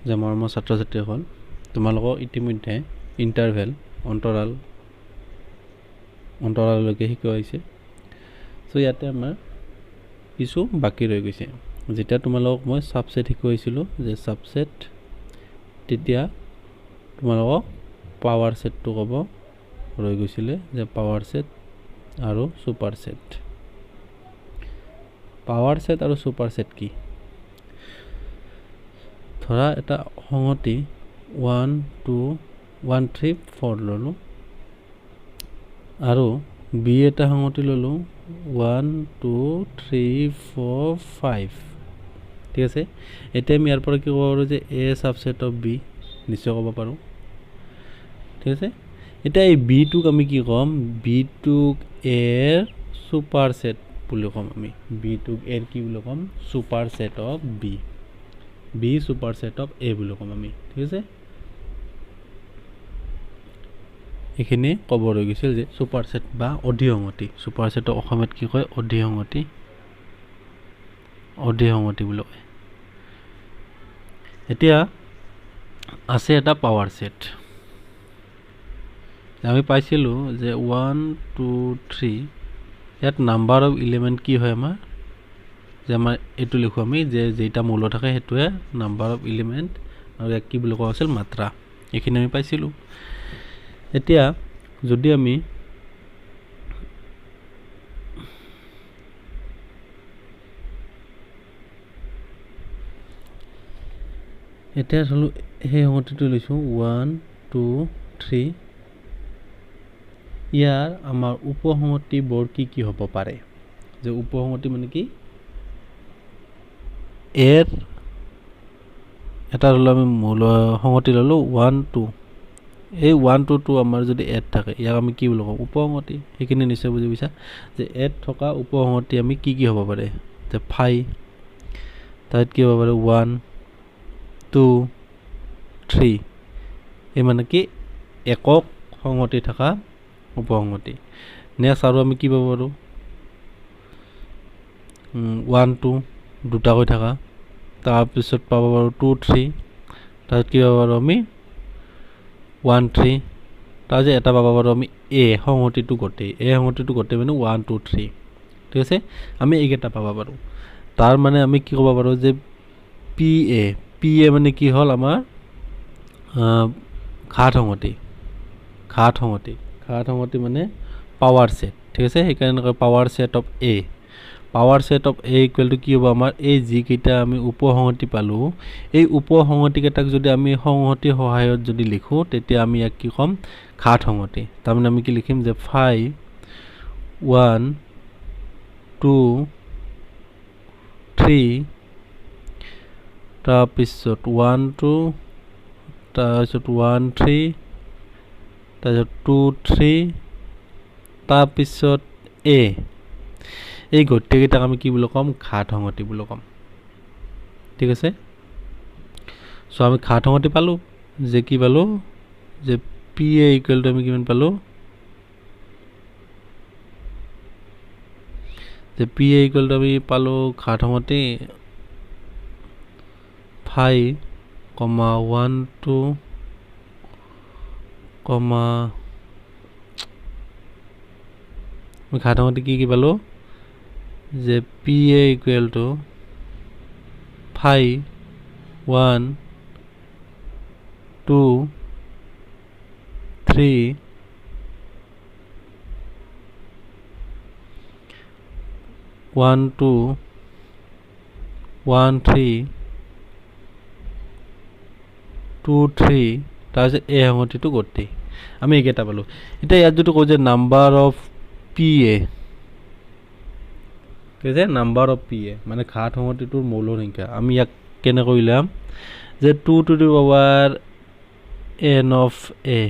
যে মৰমৰ ছাত্ৰ ছাত্ৰীসকল তোমালোকক ইতিমধ্যে ইণ্টাৰভেল অন্তৰাললৈকে শিকোৱা হৈছে সো ইয়াতে আমাৰ কিছু বাকি ৰৈ গৈছে যেতিয়া তোমালোকক মই সাবসেট শিকাইছিলোঁ যে সাবসেট তেতিয়া তোমালোকক পাৱাৰ সেটটো ক'ব ৰৈ গৈছিলে যে পাৱাৰ সেট আৰু সুপাৰ সেট আৰু সুপাৰ সেট কি ধৰা এটা সংহতি 1 2 1 3 4 ললো আৰু বি এটা সংহতি ললো 1 2 3 4 5 ঠিক আছে এতিয়া আমি ইয়াৰ পৰা কি ক'ব পাৰো যে এ সাবসেট অফ বি নিশ্চয় ক'ব পাৰো ঠিক আছে এতিয়া এই বি টোক আমি কি ক'ম বি টোক এৰ সুপাৰ সেট বুলি ক'ম আমি বি টোক এৰ কি বুলি ক'ম superset of B superset of A বুলি ক'ম আমি ঠিক আছে এখানে ক'ব ৰৈ গৈছিল যে সুপাৰ সেট বা অধিসংহতি সুপাৰ সেটক অসমীয়াত কি কয় অধিসংহতি বুলি কয় এতিয়া আছে এটা পাৱাৰ সেট আমি পাইছিলো যে 1 2 3 ইয়াত নাম্বাৰ অফ এলিমেন্ট কি হয় আমাৰ যে আমাৰ এটো লিখো আমি যে যেটা মূল থাকে হেতুৱে নাম্বাৰ অফ এলিমেন্ট আৰু এক কি বুলি কোৱা আছিল মাত্ৰা এখিনি আমি পাইছিলো এতিয়া যদি আমি এতিয়া হলো সেই সংহতিটো লৈছো 1 2 3 ইয়াৰ আমাৰ উপসংহতি বৰ কি হ'ব পাৰে যে উপসংহতি মানে কি এর এটা হলো আমি মূল সংহতি ললো 1 2 এই 1 2 2 আমাৰ যদি এড থাকে ইয়াক আমি কি বুলি কম উপসংহতি সেইখিনি নিশ্চয় বুজি পাইছা যে এড থকা উপসংহতি আমি কি হ'ব পাৰে যে 5 তাত কি হ'ব পাৰে 1 2 3 এই মানে কি একক সংহতি থকা উপসংহতি নেক্সট আৰু আমি কি পাব পাৰো 1 2 দুটা কৈ থাকা তাৰ পিছত পাব পাৰো 2 3 তাত কি পাব পাৰো আমি 1 3 তাৰ যে এটা পাব পাৰো আমি এ সংহতিটো গটে মানে 1 2 3 ঠিক আছে আমি এইকেইটা পাব পাৰো তাৰ মানে আমি কি ক'ব পাৰো যে পি এ মানে কি হল আমাৰ ঘাত সংহতি মানে পাৱাৰ সেট ঠিক আছে সেইকাৰণে কয় power set of A equal two কি হ'ব আমাৰ এই যি কেইটা আমি উপসংহতি পালো এই উপসংহতি কেইটাক যদি আমি সংহতি সহায়ত যদি লিখো তেতিয়া আমি ইয়াক কি কম ঘাত সংহতি তাৰ মানে আমি কি লিখিম যে 5 1 2 3 তাৰপিছত 1 2 তাৰপিছত 1 3 তাৰপিছত 2 3 তাৰপিছত এ এই গোটেইকেইটাক আমি কি বুলি কম ঘাত সংহতি বুলি কম ঠিক আছে সো আমি ঘাত সংহতি পালো যে কি পালো যে পি এ ইকুৱেল টু আমি কিমান পালো যে পি এ ইকুৱেল টু আমি পালো ঘাত সংহতি 5 1 2 ঘাত সংহতি কি পালো যে পি এ ইকুৱেল টু 5 1 2 3 1 2 1 3 2 3 তাৰপিছত এই সংহতিটো গটেই আমি এইকেইটা পালো এতিয়া ইয়াত যদি কওঁ যে number of P A number of P A মানে ঘাত সংহতিটোৰ মৌল সংখ্যা আমি ইয়াক কেনেকৈ উলিয়াম যে 2 to the power n of a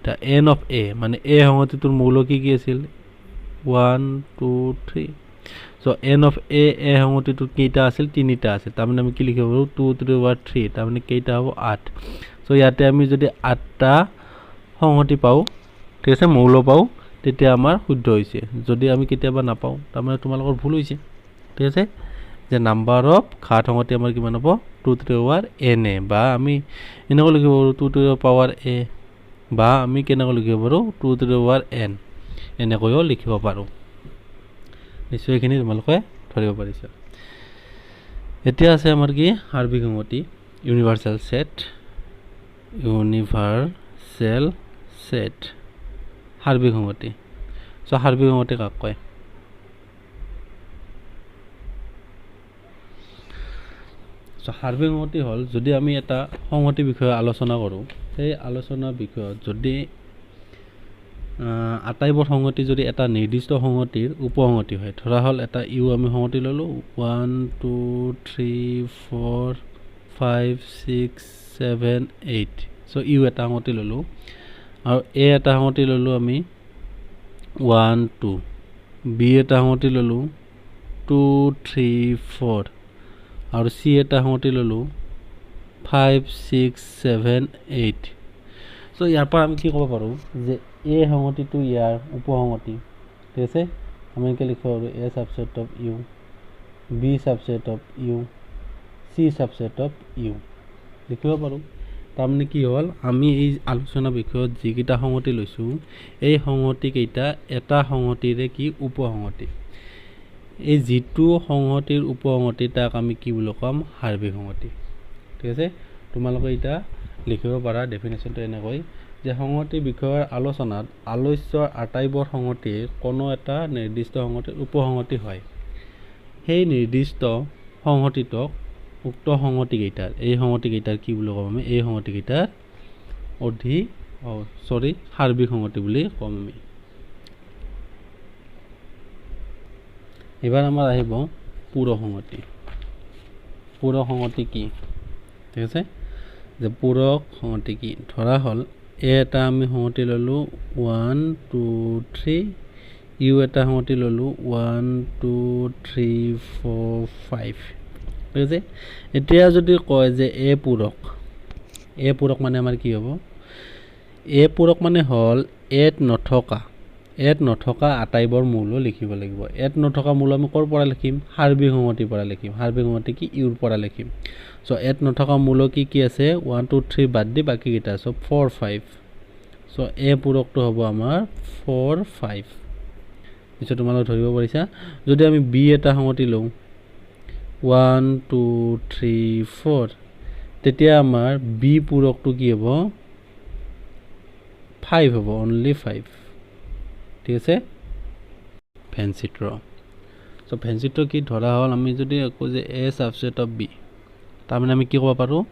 তা n of a মানে a সংহতিটোৰ মৌল কি আছিল 1 2 3 সো n of a সংহতিটোৰ কেইটা আছিল তিনিটা আছিল তাৰ মানে আমি কি লিখিব পাৰো 2 to the power 3 তাৰ মানে কেইটা হ'ব 8 সো ইয়াতে আমি যদি 8টা সংহতি পাও ঠিক আছে মৌল পাও তেতিয়া আমাৰ শুদ্ধ হৈছে যদি আমি কেতিয়াবা নাপাও তাৰ মানে তোমালোকৰ ভুল হৈছে ঠিক আছে যে নাম্বাৰ অফ ঘাত সংহতি আমাৰ কিমান হ'ব 2 to the power n a বা আমি এনেকৈ লিখিব পাৰোঁ 2 to the power a বা আমি কেনেকৈ লিখিব পাৰোঁ 2 to the power n এনেকৈও লিখিব পাৰোঁ নিশ্চয় এইখিনি তোমালোকে ধৰিব পাৰিছা এতিয়া আছে আমাৰ কি সাৰ্বিক সংহতি ইউনিভাৰ্চেল সেট সাৰ্বিক সংহতি সো সাৰ্বিক সংহতি কাক কয় সো সাৰ্বিক সংহতি হ'ল যদি আমি এটা সংহতি বিষয়ে আলোচনা কৰোঁ সেই আলোচনা বিষয়ত যদি আটাইবোৰ সংহতি যদি এটা নিৰ্দিষ্ট সংহতিৰ উপসংহতি হয় ধৰা হ'ল এটা ইউ আমি সংহতি ললোঁ 1 2 3 4 5 6 7 8 সো ইউ এটা সংহতি ললোঁ আৰু এ এটা সংহতি ললোঁ আমি 1 2 বি এটা সংহতি ললোঁ 2 3 4 আৰু সি এটা সংহতি ললোঁ 5 6 7 8 সো ইয়াৰ পৰা আমি কি ক'ব পাৰোঁ যে এ সংহতিটো ইয়াৰ উপসংহতি ঠিক আছে আমি কি লিখিব পাৰোঁ A subset of U B subset of U C subset of U লিখিব পাৰোঁ তাৰমানে কি হ'ল আমি এই আলোচনা বিষয়ত যিকেইটা সংহতি লৈছোঁ এই সংহতি কেইটা এটা সংহতিৰে কি উপসংহতি এই যিটো সংহতিৰ উপসংহতি তাক আমি কি বুলি ক'ম সাৰ্বিক সংহতি ঠিক আছে তোমালোকে এটা লিখিব পাৰা ডেফিনেশ্যনটো এনেকৈ যে সংহতি বিষয়ৰ আলোচনাত আলোচ্যৰ আটাইবোৰ সংহতি কোনো এটা নিৰ্দিষ্ট সংহতিৰ উপসংহতি হয় সেই নিৰ্দিষ্ট সংহতিটোক উক্ত সংহতি কেইটাৰ এই সংহতি কেইটাৰ কি বুলি ক'ম আমি এই সংহতি কেইটাৰ সাৰ্বিক সংহতি বুলি ক'ম আমি এবাৰ আমাৰ আহিব পূৰক সংহতি কি ঠিক আছে যে পূৰক সংহতি কি ধৰা হ'ল এ এটা আমি সংহতি ললোঁ 1 2 3 ইউ এটা সংহতি ললোঁ 1 2 3 4 5 ঠিক আছে এতিয়া যদি কয় যে এ পূৰক মানে আমাৰ কি হ'ব এ পূৰক মানে হ'ল এত নথকা আটাইবোৰ মূলো লিখিব লাগিব এত নথকা মূল আমি ক'ৰ পৰা লিখিম সাৰ্বিক সংহতিৰ পৰা লিখিম সাৰ্বিক সংহতি কি ইউৰ পৰা লিখিম সো এত নথকা মূল কি আছে 1 2 3 বাদ দি বাকি কেইটা সো 4 5 সো এ পূৰকটো হ'ব আমাৰ 4 5 নিশ্চয় তোমালোকে ধৰিব পাৰিছা যদি আমি বি এটা সংহতি লওঁ 1 2 3 4 তেতিয়া আমাৰ বি পূৰকটো কি হ'ব 5 হ'ব অনলি 5 ঠিক আছে ফেনচিত্ৰ সো ফেনচিত্ৰ কি ধৰা হ'ল আমি যদি কওঁ যে এ সাবসেট অফ বি তাৰমানে আমি কি ক'ব পাৰোঁ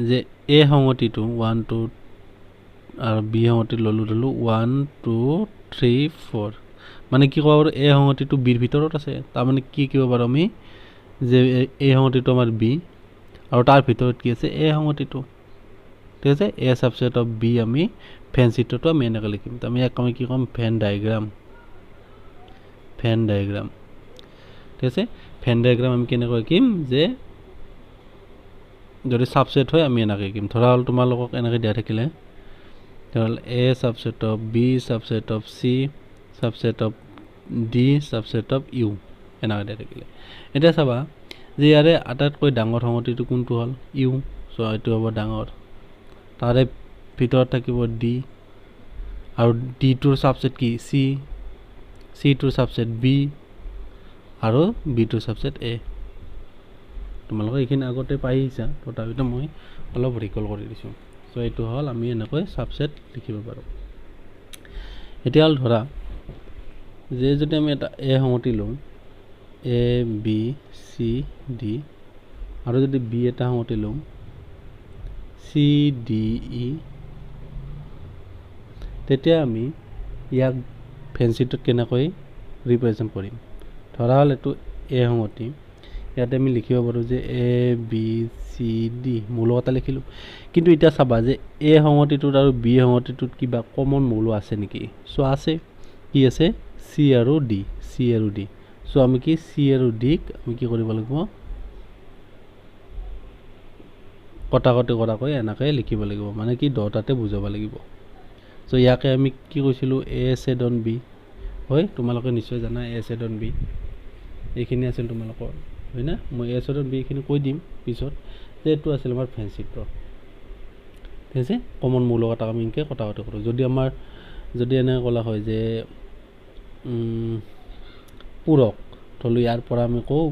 যে এ সংহতিটো 1 2 আৰু বি সংহতি ললোঁ 1 2 3 4 মানে কি ক'ব পাৰোঁ এ সংহতিটো বিৰ ভিতৰত আছে তাৰমানে কি ক'ব পাৰোঁ আমি যে এ সংহতিটো আমাৰ বি আৰু তাৰ ভিতৰত কি আছে এ সংহতিটো ঠিক আছে এ সাবসেট অফ বি আমি ফেন চিত্ৰটো আমি এনেকৈ লিখিম আমি ইয়াক আমি কি ক'ম ফেন ডায়েগ্ৰাম ঠিক আছে ফেন ডায়েগ্ৰাম আমি কেনেকৈ লিখিম যে যদি সাবসেট হয় আমি এনেকৈ লিখিম ধৰা হ'ল তোমালোকক এনেকৈ দিয়া থাকিলে ধৰা হ'ল A subset of B subset of C subset of D subset of U এনেকৈ দিয়া থাকিলে এতিয়া চাবা যে ইয়াৰে আটাইতকৈ ডাঙৰ সংহতিটো কোনটো হ'ল ইউ চ' এইটো হ'ব ডাঙৰ তাৰে ভিতৰত থাকিব ডি আৰু ডিটোৰ সাবসেট কি চি চিটোৰ সাবসেট বি আৰু বিটোৰ সাবসেট এ তোমালোকে এইখিনি আগতে পাই আহিছা তথাপিতো মই অলপ ৰিকল কৰি দিছোঁ চ' এইটো হ'ল আমি এনেকৈ সাবসেট লিখিব পাৰোঁ এতিয়া হ'ল ধৰা যে যদি আমি এটা এ সংহতি লওঁ এ বি চি ডি আৰু যদি বি এটা সংহতি লওঁ চি ডি ই তেতিয়া আমি ইয়াক ফেনচিটোত কেনেকৈ ৰিপ্ৰেজেণ্ট কৰিম ধৰা হ'ল এইটো এ সংহতি ইয়াতে আমি লিখিব পাৰোঁ যে এ বি চি ডি মূল এটা লিখিলোঁ কিন্তু এতিয়া চাবা যে এ সংহতিটোত আৰু বি সংহতিটোত কিবা কমন মূল আছে নেকি চ' আছে কি আছে চি আৰু ডি চ' আমি কি চি আৰু ডিক আমি কি কৰিব লাগিব কটাকটি কৰাকৈ এনেকৈ লিখিব লাগিব মানে কি দুটাতে বুজাব লাগিব চ' ইয়াকে আমি কি কৈছিলোঁ এ ছেড অন বি হয় তোমালোকে নিশ্চয় জানা এ ছেড অন বি এইখিনি আছিল তোমালোকৰ হয় না মই এ চৰত বি এইখিনি কৈ দিম পিছত যে এইটো আছিল আমাৰ ভেন চিত্ৰ ঠিক আছে কমন মূল কথা আমি এনেকৈ কটাকটি কৰোঁ যদি এনেকৈ ক'লা হয় যে পূৰক ধৰি ইয়াৰ পৰা আমি কওঁ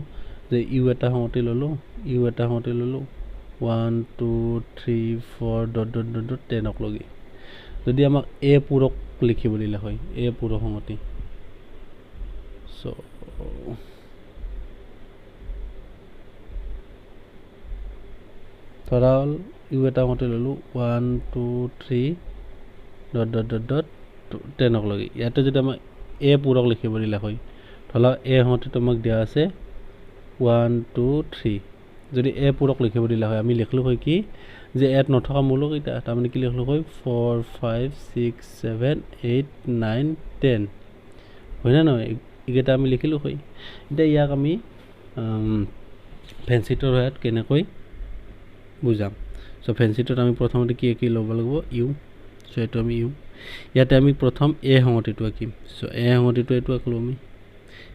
যে ইউ এটা সংগতি ল'লোঁ 1 2 3 4 ডট ডট ডট ডট 10 লগি যদি আমাক এ পূৰক লিখিব দিলে হয় এ পূৰক সংগতি চ' ধৰা হ'ল ইউ এটা সংগতি ল'লোঁ 1 2 3 ডট ডট ডট ডট 10 লগি ইয়াতে যদি আমাক এ পূৰক লিখিব দিলে হয় ধৰা এ সংগতিটো আমাক দিয়া আছে 1 2 3 যদি এ পূৰক লিখিব দিলে হয় আমি লিখিলোঁ হয় কি যে ইয়াত নথকা মূলক এটা তাৰমানে কি লিখিলোঁ হয় 4 5 6 7 8 9 10 হয় না নহয় এইকেইটা আমি লিখিলোঁ হয় এতিয়া ইয়াক আমি ফেঞ্চিটোৰ সহায়ত কেনেকৈ বুজাম চ' ফেঞ্চিটোত আমি প্ৰথমতে কি ল'ব লাগিব ইউ চ' এইটো আমি ইউ ইয়াতে আমি প্ৰথম এ সংগতিটো আঁকিম চ' এ সংগতিটো এইটো আঁকিলোঁ আমি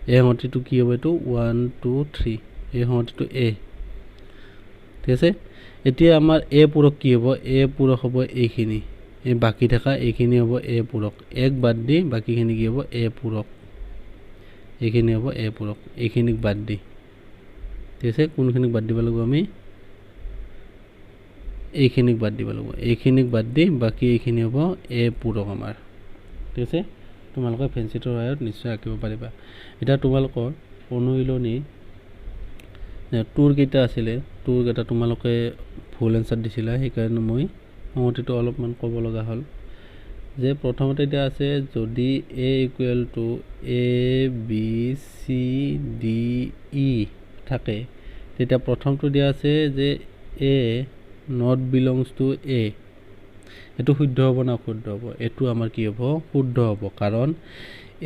এ সংগতিটো কি হ'ব এইটো 1 2 3 এই সংগতিটো এ ঠিক আছে এতিয়া আমাৰ এ পূৰক কি হ'ব এ পূৰক হ'ব এইখিনি এই বাকী থকা এইখিনি হ'ব এ পূৰক এক বাদ দি বাকীখিনি কি হ'ব এ পূৰক এইখিনি হ'ব এ পূৰক এইখিনিক বাদ দি ঠিক আছে কোনখিনিক বাদ দিব লাগিব আমি এইখিনিক বাদ দিব লাগিব এইখিনিক বাদ দি বাকী এইখিনি হ'ব এ পূৰক আমাৰ ঠিক আছে তোমালোকে ফেঞ্চিটোৰ সহায়ত নিশ্চয় আঁকিব পাৰিবা এতিয়া তোমালোকৰ অনুশীলনী টুৰ কেইটা আছিলে টুৰ কেইটা তোমালোকে ভুল এনচাৰ দিছিলা সেইকাৰণে মই সংগতিটো অলপমান ক'ব লগা হ'ল যে প্ৰথমতে এতিয়া আছে যদি A equal to A B C D E থাকে তেতিয়া প্ৰথমটো দিয়া আছে যে A not belongs to A এইটো শুদ্ধ হ'ব না অশুদ্ধ হ'ব এইটো আমাৰ কি হ'ব শুদ্ধ হ'ব কাৰণ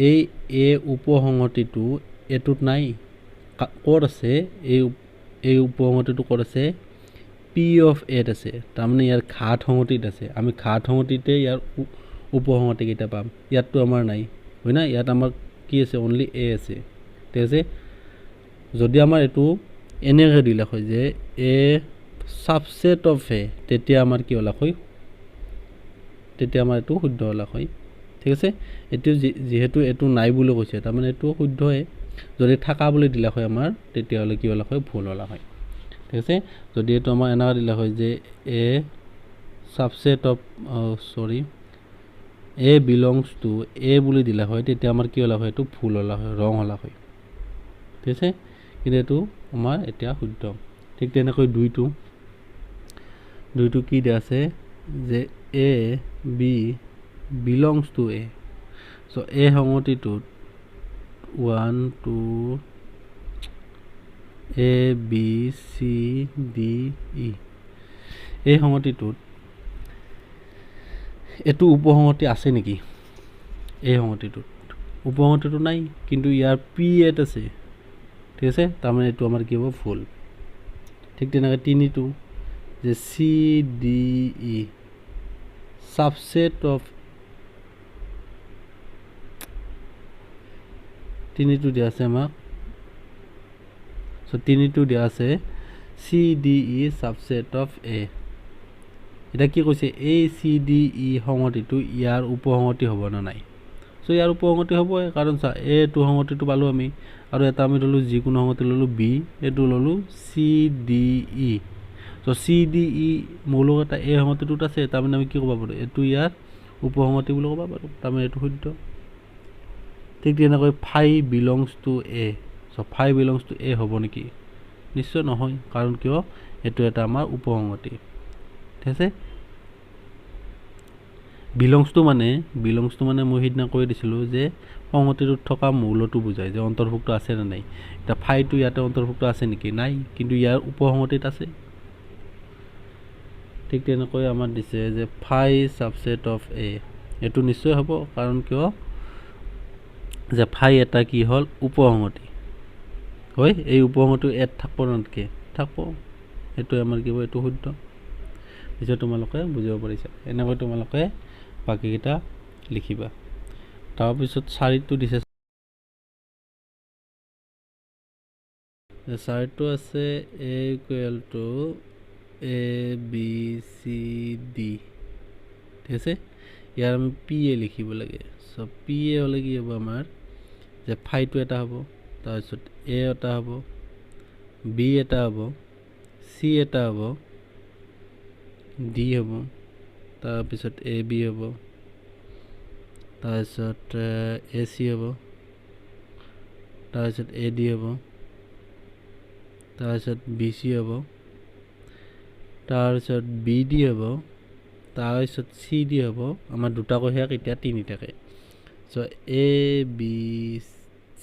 এই এ উপসংগতিটো এইটোত নাই ক'ত আছে এই উপসংগতিটো ক'ত আছে পি অফ এত আছে তাৰমানে ইয়াৰ ঘাত সংগতিত আছে আমি ঘাত সংগতিতে ইয়াৰ উপসংগতিকেইটা পাম ইয়াততো আমাৰ নাই হয় না ইয়াত আমাৰ কি আছে অনলি এ আছে ঠিক আছে যদি আমাৰ এইটো এনেকৈ দিলে হয় যে এ ছাবছেট অফ এ তেতিয়া আমাৰ কি হ'লা হয় তেতিয়া আমাৰ এইটো শুদ্ধ হ'লা হয় ঠিক আছে এইটো যিহেতু এইটো নাই বুলি কৈছে তাৰমানে এইটো শুদ্ধই যদি থাকা বুলি দিলা হয় আমাৰ তেতিয়াহ'লে কি হ'লা হয় ভুল হ'লা হয় ঠিক আছে যদি এইটো আমাৰ এনেকুৱা দিলা হয় যে A subset of A belongs to A বুলি দিলা হয় তেতিয়া আমাৰ কি হ'লা হয় এইটো ভুল হ'লা হয় ৰং হ'লা হয় ঠিক আছে কিন্তু এইটো আমাৰ এতিয়া শুদ্ধ ঠিক তেনেকৈ দুইটো কি দিয়া আছে যে A B belongs to A চ' এ সংগতিটোত 1 2 A B C D E এই সংগতিটোত এইটো উপসংগতি আছে নেকি এই সংগতিটোত উপসংগতিটো নাই কিন্তু ইয়াৰ পি এত আছে ঠিক আছে তাৰমানে এইটো আমাৰ কি হ'ব ভুল ঠিক তেনেকৈ তিনিটো যে C D E subset of তিনিটো দিয়া আছে আমাক চ' তিনিটো দিয়া আছে C D E subset of A এতিয়া কি কৈছে এই চি ডি ই সংগতিটো ইয়াৰ উপসংগতি হ'ব নে নাই চ' ইয়াৰ উপসংগতি হ'বই কাৰণ চা এইটো সংগতিটো পালোঁ আমি আৰু এটা আমি ল'লোঁ যিকোনো সংগতি ল'লোঁ বি এইটো ল'লোঁ চি ডি ই চ' চি ডি ই মৌলিক এটা এই সংগতিটোত আছে তাৰমানে আমি কি ক'ব পাৰোঁ এইটো ইয়াৰ উপসংগতি বুলি ক'ব পাৰোঁ তাৰমানে এইটো শুদ্ধ ঠিক তেনেকৈ ফাই বিলংছ টু এ চ' ফাই বিলংছ টু এ হ'ব নেকি নিশ্চয় নহয় কাৰণ কিয় এইটো এটা আমাৰ উপসংগতি ঠিক আছে বিলংছটো মানে মই সিদিনা কৈ দিছিলোঁ যে সংগতিটোত থকা মৌলটো বুজায় যে অন্তৰ্ভুক্ত আছে নে নাই এতিয়া ফাইটো ইয়াতে অন্তৰ্ভুক্ত আছে নেকি নাই কিন্তু ইয়াৰ উপসংগতিত আছে ঠিক তেনেকৈ আমাৰ দিছে যে ফাই ছাবছেট অফ এ এইটো নিশ্চয় হ'ব কাৰণ কিয় যে ফাই এটা কি হ'ল উপসংগতি হয় এই উপসংগতিটো এত থাকিব নাথাকে থাকিব এইটো আমাৰ কি হ'ব এইটো শুদ্ধ পিছত তোমালোকে বুজিব পাৰিছা এনেকৈ তোমালোকে বাকীকেইটা লিখিবা তাৰপিছত চাৰিটো দিছে চাৰ্টটো আছে A equal to A B C D, ঠিক আছে। ইয়াৰ আমি পি এ লিখিব লাগে। চ' পি এ হ'লে কি হ'ব আমাৰ যে ফাইটো এটা হ'ব, তাৰপিছত এ এটা হ'ব, বি এটা হ'ব, চি এটা হ'ব, ডি হ'ব, তাৰপিছত এ বি হ'ব, তাৰপিছত এ চি হ'ব, তাৰপিছত এ ডি হ'ব, তাৰপিছত বি চি হ'ব, তাৰপিছত বি ডি হ'ব, তাৰপিছত চি ডি হ'ব। আমাৰ দুটাকৈ শেষ, এতিয়া তিনি থাকে। চ' এ বি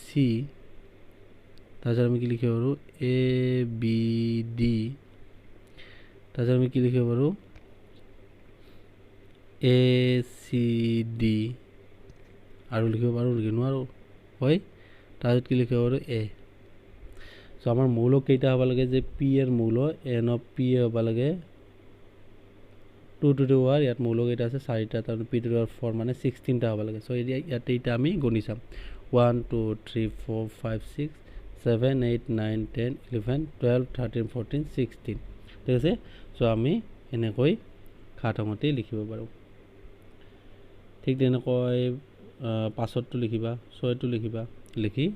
চি, তাৰপিছত আমি কি লিখিব পাৰোঁ এ বি ডি, তাৰপিছত আমি কি লিখিব পাৰোঁ এ চি ডি, আৰু লিখিব পাৰোঁ নেকি? নোৱাৰোঁ, হয়। তাৰপিছত কি লিখিব পাৰোঁ এ। চ' আমাৰ মৌল কেইটা হ'ব লাগে যে পি এৰ মৌল এন অফ পি এ হ'ব লাগে 2 to the power, ইয়াত মৌল কেইটা আছে 4টা, তাৰমানে পি টু দি পাৱাৰ 4 মানে 16টা হ'ব লাগে। চ' ইয়াতে এতিয়া আমি গণি চাম 1 2 3 4 5 6 7 8 9 10 11 12 13 14 16, ঠিক আছে। চ' আমি এনেকৈ ঘাটমতি লিখিব পাৰোঁ। ঠিক তেনেকৈ 5টো লিখিবা, 6টো লিখিবা, লিখি